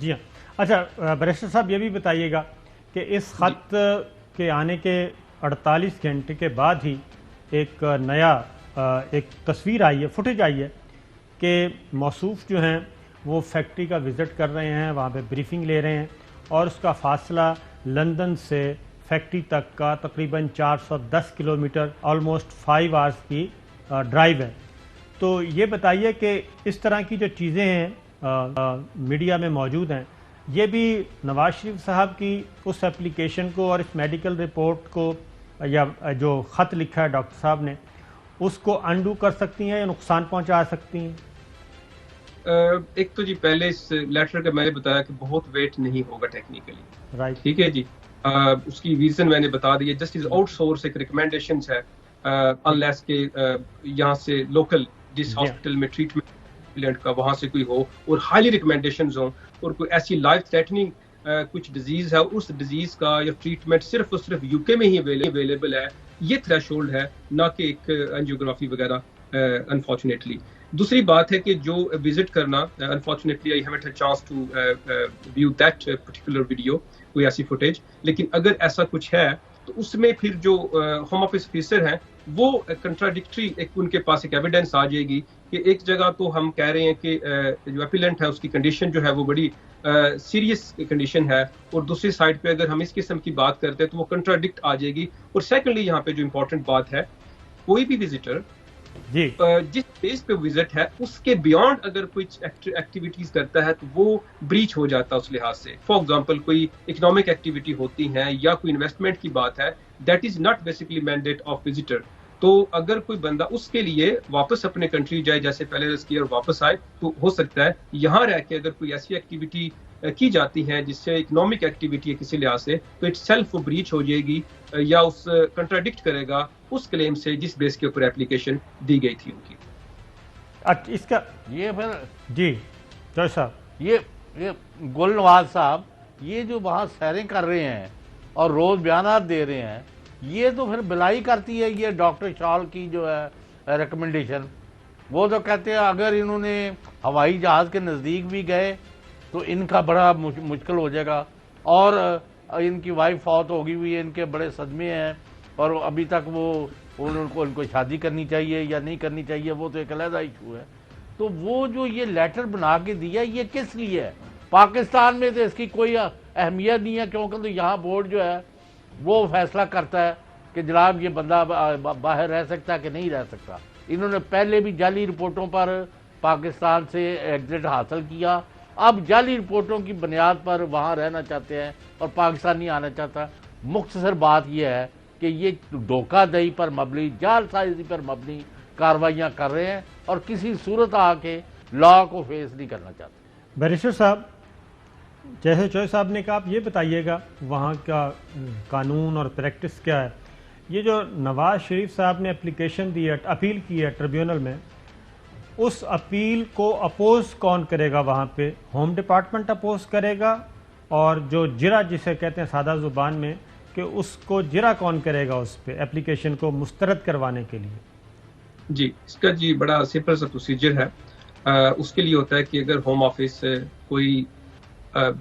جی ہاں. اچھا بیرسٹر صاحب یہ بھی بتائیے گا کہ اس خط کے آنے کے 48 گھنٹے کے بعد ہی ایک نیا ایک تصویر آئی ہے، فوٹیج آئی ہے کہ موصوف جو ہیں وہ فیکٹری کا وزٹ کر رہے ہیں، وہاں پہ بریفنگ لے رہے ہیں، اور اس کا فاصلہ لندن سے فیکٹری تک کا تقریباً 410 کلومیٹر، آلموسٹ 5 آورس کی ڈرائیو ہے. تو یہ بتائیے کہ اس طرح کی جو چیزیں ہیں میڈیا میں موجود ہیں، یہ بھی نواز شریف صاحب کی اس اپلیکیشن کو اور اس میڈیکل رپورٹ کو یا جو خط لکھا ہے ڈاکٹر صاحب نے اس کو انڈو کر سکتی ہیں یا نقصان پہنچا سکتی ہیں؟ ایک تو جی پہلے اس لیٹر کا میں نے بتایا کہ بہت ویٹ نہیں ہوگا ٹیکنیکلی، رائٹ. ٹھیک ہے جی. اس کی ریزن میں نے بتا دی ہے، جسٹ از آؤٹ سورس ایک ریکمینڈیشنز ہے، انلیس کہ یہاں سے لوکل جس ہاسپٹل میں ٹریٹمنٹ کا وہاں سے کوئی ہو اور ہائیلی ریکمینڈیشنز ہوں اور کوئی ایسی لائف تھریٹننگ کچھ ڈیزیز ہے، اس ڈیزیز کا یا ٹریٹمنٹ صرف اور صرف یو کے میں ہی اویلیبل ہے، یہ تھریش ہولڈ ہے، نہ کہ ایک انجیوگرافی وغیرہ انفارچونیٹلی. دوسری بات ہے کہ جو وزٹ کرنا، unfortunately I haven't a chance to view that particular video, کوئی ایسی فوٹیج، لیکن اگر ایسا کچھ ہے تو اس میں پھر جو ہوم آفس آفیسر ہیں وہ کنٹراڈکٹری ایک ان کے پاس ایک ایویڈنس آ جائے گی کہ ایک جگہ تو ہم کہہ رہے ہیں کہ جو اپیلنٹ ہے اس کی کنڈیشن جو ہے وہ بڑی سیریس کنڈیشن ہے، اور دوسری سائڈ پہ اگر ہم اس قسم کی بات کرتے ہیں تو وہ کنٹراڈکٹ آ جائے گی. اور سیکنڈلی یہاں پہ جو امپورٹنٹ بات ہے، کوئی بھی وزٹر جی جس بیس پہ وزٹ ہے اس کے بیونڈ اگر کوئی ایکٹیویٹیز کرتا ہے تو وہ بریچ ہو جاتا ہے اس لحاظ سے. فار ایگزامپل کوئی اکنامک ایکٹیویٹی ہوتی ہے یا کوئی انویسٹمنٹ کی بات ہے، that is not basically mandate of visitor. تو اگر کوئی بندہ اس کے لیے واپس اپنے کنٹری جائے جیسے پہلے رس کیا اور واپس آئے، تو ہو سکتا ہے یہاں رہ کے اگر کوئی ایسی ایکٹیویٹی کی جاتی ہے جس سے اکنامک ایکٹیویٹی ہے کسی لحاظ سے، تو اٹ سیلف بریچ ہو جائے گی یا اس کنٹراڈکٹ کرے گا اس کلیم سے جس بیس کے اوپر اپلیکیشن دی گئی تھی ان کی. اس کا یہ پھر جی جوش صاحب، یہ گل نواز صاحب یہ جو وہاں سیریں کر رہے ہیں اور روز بیانات دے رہے ہیں، یہ تو پھر بلائی کرتی ہے یہ ڈاکٹر شال کی جو ہے ریکمنڈیشن. وہ تو کہتے ہیں اگر انہوں نے ہوائی جہاز کے نزدیک بھی گئے تو ان کا بڑا مشکل ہو جائے گا، اور ان کی وائف فوت ہوگی ہوئی ہے، ان کے بڑے صدمے ہیں، اور ابھی تک ان کو شادی کرنی چاہیے یا نہیں کرنی چاہیے وہ تو ایک علیحدہ ایشو ہے. تو وہ جو یہ لیٹر بنا کے دیا یہ کس لیے ہے؟ پاکستان میں تو اس کی کوئی اہمیت نہیں ہے، کیونکہ تو یہاں بورڈ جو ہے وہ فیصلہ کرتا ہے کہ جناب یہ بندہ باہر رہ سکتا ہے کہ نہیں رہ سکتا. انہوں نے پہلے بھی جعلی رپورٹوں پر پاکستان سے ایگزٹ حاصل کیا، اب جعلی رپورٹوں کی بنیاد پر وہاں رہنا چاہتے ہیں اور پاکستان نہیں آنا چاہتا. مختصر بات یہ ہے کہ یہ دھوکہ دہی پر مبنی، جعل سازی پر مبنی کاروائیاں کر رہے ہیں اور کسی صورت آ کے لا کو فیس نہیں کرنا چاہتے. بیرسٹر صاحب جیسے چوہے صاحب نے کہا، آپ یہ بتائیے گا وہاں کا قانون اور پریکٹس کیا ہے؟ یہ جو نواز شریف صاحب نے اپلیکیشن دی ہے، اپیل کی ہے ٹریبیونل میں، اس اپیل کو اپوز کون کرے گا وہاں پہ؟ ہوم ڈپارٹمنٹ اپوز کرے گا، اور جو جرا جسے کہتے ہیں سادہ زبان میں کہ اس کو جرا کون کرے گا اس پہ اپلیکیشن کو مسترد کروانے کے لیے؟ جی اس کا جی بڑا سمپل سا پروسیجر ہے. اس کے لیے ہوتا ہے کہ اگر ہوم آفس کوئی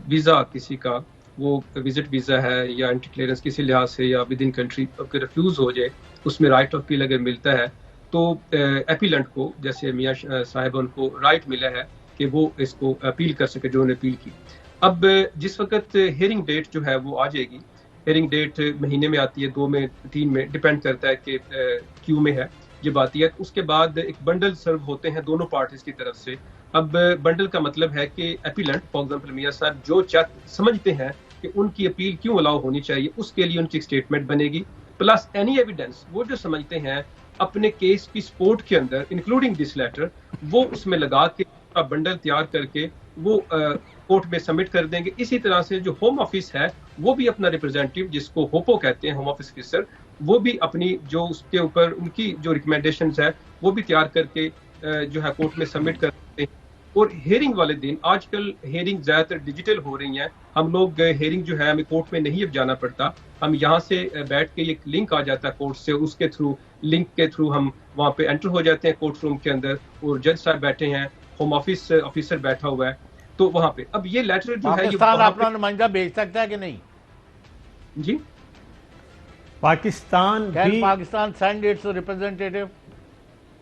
ویزا کسی کا، وہ وزٹ ویزا ہے یا انٹری کلیئرنس کسی لحاظ سے یا ود ان کنٹری ریفیوز ہو جائے، اس میں رائٹ آف اپیل اگر ملتا ہے تو اپیلنٹ کو، جیسے میاں صاحب ان کو رائٹ ملا ہے کہ وہ اس کو اپیل کر سکے جو انہوں نے اپیل کی. اب جس وقت ہیئرنگ ڈیٹ جو ہے وہ آ جائے گی، ہیئرنگ ڈیٹ مہینے میں آتی ہے، 2 میں 3 میں، ڈیپینڈ کرتا ہے کہ کیوں میں ہے جب آتی ہے. اس کے بعد ایک بنڈل سرو ہوتے ہیں دونوں پارٹیز کی طرف سے. اب بنڈل کا مطلب ہے کہ اپیلنٹ فار ایگزامپل میاں صاحب جو سمجھتے ہیں کہ ان کی اپیل کیوں الاؤ ہونی چاہیے، اس کے لیے ان کی اسٹیٹمنٹ بنے گی، پلس اینی ایویڈنس وہ جو سمجھتے ہیں اپنے کیس کی سپورٹ کے اندر انکلوڈنگ دس لیٹر، وہ اس میں لگا کے بنڈل تیار کر کے وہ کورٹ میں سبمٹ کر دیں گے. اسی طرح سے جو ہوم آفس ہے وہ بھی اپنا ریپرزینٹیو، جس کو ہوپو کہتے ہیں، ہوم آفس آفیسر، وہ بھی اپنی جو اس کے اوپر ان کی جو ریکمینڈیشنز ہے وہ بھی تیار کر کے جو ہے کورٹ میں سبمٹ کر دیتے ہیں. اور ہیئرنگ والے دن، آج کل ہیئرنگ زیادہ تر ڈیجیٹل ہو رہی ہیں، ہم لوگ ہیئرنگ جو ہے ہمیں کورٹ میں نہیں اب جانا پڑتا، ہم یہاں سے بیٹھ کے ایک لنک آ جاتا ہے کورٹ سے، اس کے تھرو، لنک کے تھرو ہم وہاں پہ انٹر ہو جاتے ہیں کورٹ روم کے اندر، اور جج صاحب بیٹھے ہیں، ہوم آفس آفیسر بیٹھا ہوا ہے. تو وہاں پہ اب یہ لیٹر جو ہے یہ پاکستان وہاں اپنا نمائندہ بھیج سکتا ہے کہ نہیں؟ جی پاکستان کین بھی پاکستان سینڈ اٹس ریپرزینٹیٹو؟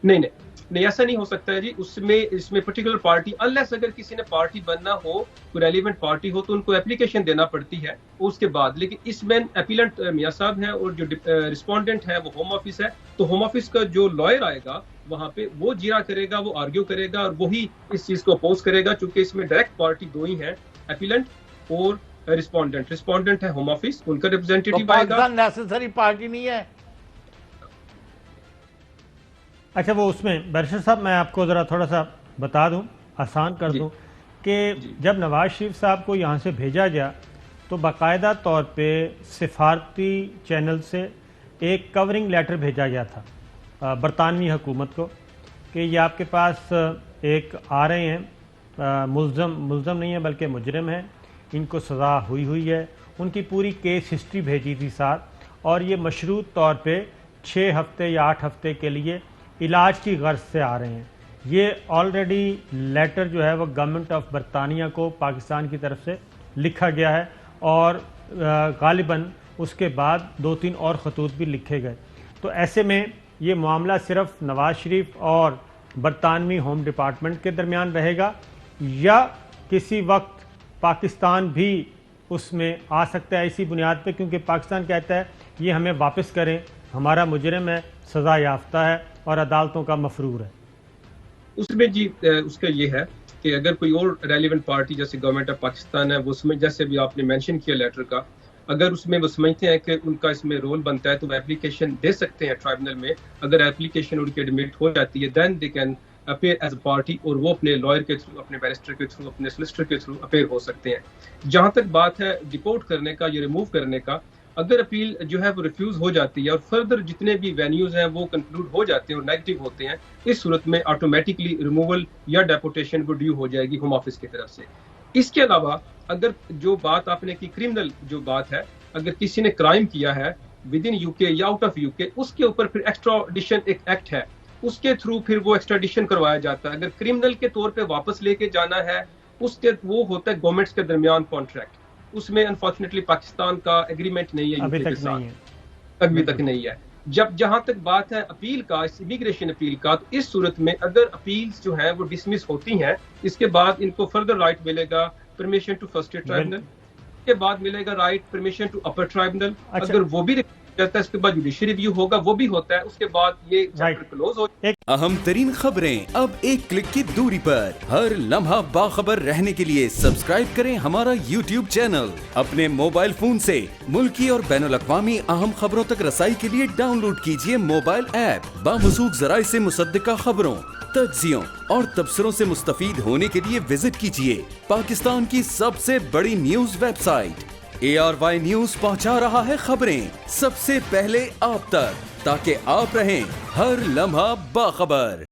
نہیں ایسا نہیں ہو سکتا ہے جی. اس میں پرٹیکولر پارٹی انلیس اگر کسی نے پارٹی بننا ہو, کوئی ریلیونٹ پارٹی ہو, تو ان کو اپلیکیشن دینا پڑتی ہے اس کے بعد. لیکن اس میں اپیلنٹ میاں صاحب ہیں اور جو رسپونڈنٹ ہے وہ ہوم آفس ہے, تو ہوم آفس کا جو لائر آئے گا وہاں پہ وہ جیرا کرے گا, وہ آرگیو کرے گا اور وہی اس چیز کو اپوز کرے گا, چونکہ اس میں ڈائریکٹ پارٹی دو ہی ہیں, اپیلنٹ اور رسپونڈنٹ ہے ہوم آفس, ان کا تو ریپرزینٹیٹو آئے گا. پاکستان نیسیسری پارٹی نہیں ہے؟ اچھا وہ اس میں بیرسٹر صاحب میں آپ کو ذرا تھوڑا سا بتا دوں, آسان کر دوں کہ جب نواز شریف صاحب کو یہاں سے بھیجا گیا تو باقاعدہ طور پہ سفارتی چینل سے ایک کورنگ لیٹر بھیجا گیا تھا برطانوی حکومت کو کہ یہ آپ کے پاس ایک آ رہے ہیں ملزم نہیں ہے بلکہ مجرم ہیں, ان کو سزا ہوئی ہے, ان کی پوری کیس ہسٹری بھیجی تھی ساتھ, اور یہ مشروط طور پہ 6 ہفتے یا 8 ہفتے کے لیے علاج کی غرض سے آ رہے ہیں. یہ آلریڈی لیٹر جو ہے وہ گورنمنٹ آف برطانیہ کو پاکستان کی طرف سے لکھا گیا ہے, اور غالباً اس کے بعد 2-3 اور خطوط بھی لکھے گئے. تو ایسے میں یہ معاملہ صرف نواز شریف اور برطانوی ہوم ڈپارٹمنٹ کے درمیان رہے گا, یا کسی وقت پاکستان بھی اس میں آ سکتا ہے اسی بنیاد پہ, کیونکہ پاکستان کہتا ہے یہ ہمیں واپس کریں, ہمارا مجرم ہے, سزا یافتہ ہے اور عدالتوں کا مفرور ہے. اس میں جی اس کا یہ ہے کہ اگر کوئی اور ریلیونٹ پارٹی جیسے گورنمنٹ آف پاکستان ہے, وہ اس میں جیسے بھی آپ نے مینشن کیا لیٹر کا, اگر اس میں وہ سمجھتے ہیں کہ ان کا اس میں رول بنتا ہے تو وہ اپلیکیشن دے سکتے ہیں ٹرائبونل میں. اگر اپلیکیشن ان کی ایڈمٹ ہو جاتی ہے دین دے can appear as a party, اور وہ اپنے لائر کے تھرو, اپنے بیرسٹر کے تھرو, اپنے سولسٹر کے تھرو اپیئر ہو سکتے ہیں. جہاں تک بات ہے ڈپورٹ کرنے کا یا ریموو کرنے کا, اگر اپیل جو ہے وہ ریفیوز ہو جاتی ہے اور فردر جتنے بھی وینیوز ہیں وہ کنکلوڈ ہو جاتے ہیں اور نیگیٹو ہوتے ہیں, اس صورت میں آٹومیٹکلی ریموول یا ڈیپورٹیشن وہ ڈیو ہو جائے گی ہوم آفس کی طرف سے. اس کے علاوہ اگر جو بات آپ نے کی کرمنل جو بات ہے, اگر کسی نے کرائم کیا ہے ود ان یو کے یا آؤٹ آف یو کے, اس کے اوپر پھر ایکسٹراڈیشن ایک ایکٹ ہے, اس کے تھرو پھر وہ ایکسٹراڈیشن کروایا جاتا ہے. اگر کرمنل کے طور پہ واپس لے کے جانا ہے, اس کے وہ ہوتا ہے گورنمنٹس کے درمیان کانٹریکٹ, اس میں انفارچونیٹلی پاکستان کا ایگریمنٹ نہیں ہے ابھی UK کے تک نہیں ہے, ساتھ, ابھی تک نہیں ہے. جہاں تک بات ہے اپیل کا, امیگریشن اپیل کا, تو اس صورت میں اگر اپیلز جو ہیں وہ ڈسمس ہوتی ہیں, اس کے بعد ان کو فردر رائٹ ملے گا پرمیشن ٹو فرسٹ ٹرائبونل, اس کے بعد ملے گا رائٹ پرمیشن ٹو اپر ٹرائبونل. اگر وہ بھی جاتا ہے اس کے بعد جوڈیشل ریویو ہوگا, وہ بھی ہوتا ہے, اس کے بعد یہ چیپٹر کلوز ہو. اہم ترین خبریں اب ایک کلک کی دوری پر, ہر لمحہ باخبر رہنے کے لیے سبسکرائب کریں ہمارا YouTube چینل. اپنے موبائل فون سے ملکی اور بین الاقوامی اہم خبروں تک رسائی کے لیے ڈاؤن لوڈ کیجیے موبائل ایپ. باموثوق ذرائع سے مصدقہ خبروں, تجزیوں اور تبصروں سے مستفید ہونے کے لیے وزٹ کیجیے پاکستان کی سب سے بڑی news website. ARY news پہنچا رہا ہے خبریں سب سے پہلے آپ تک, تاکہ آپ رہیں ہر لمحہ باخبر.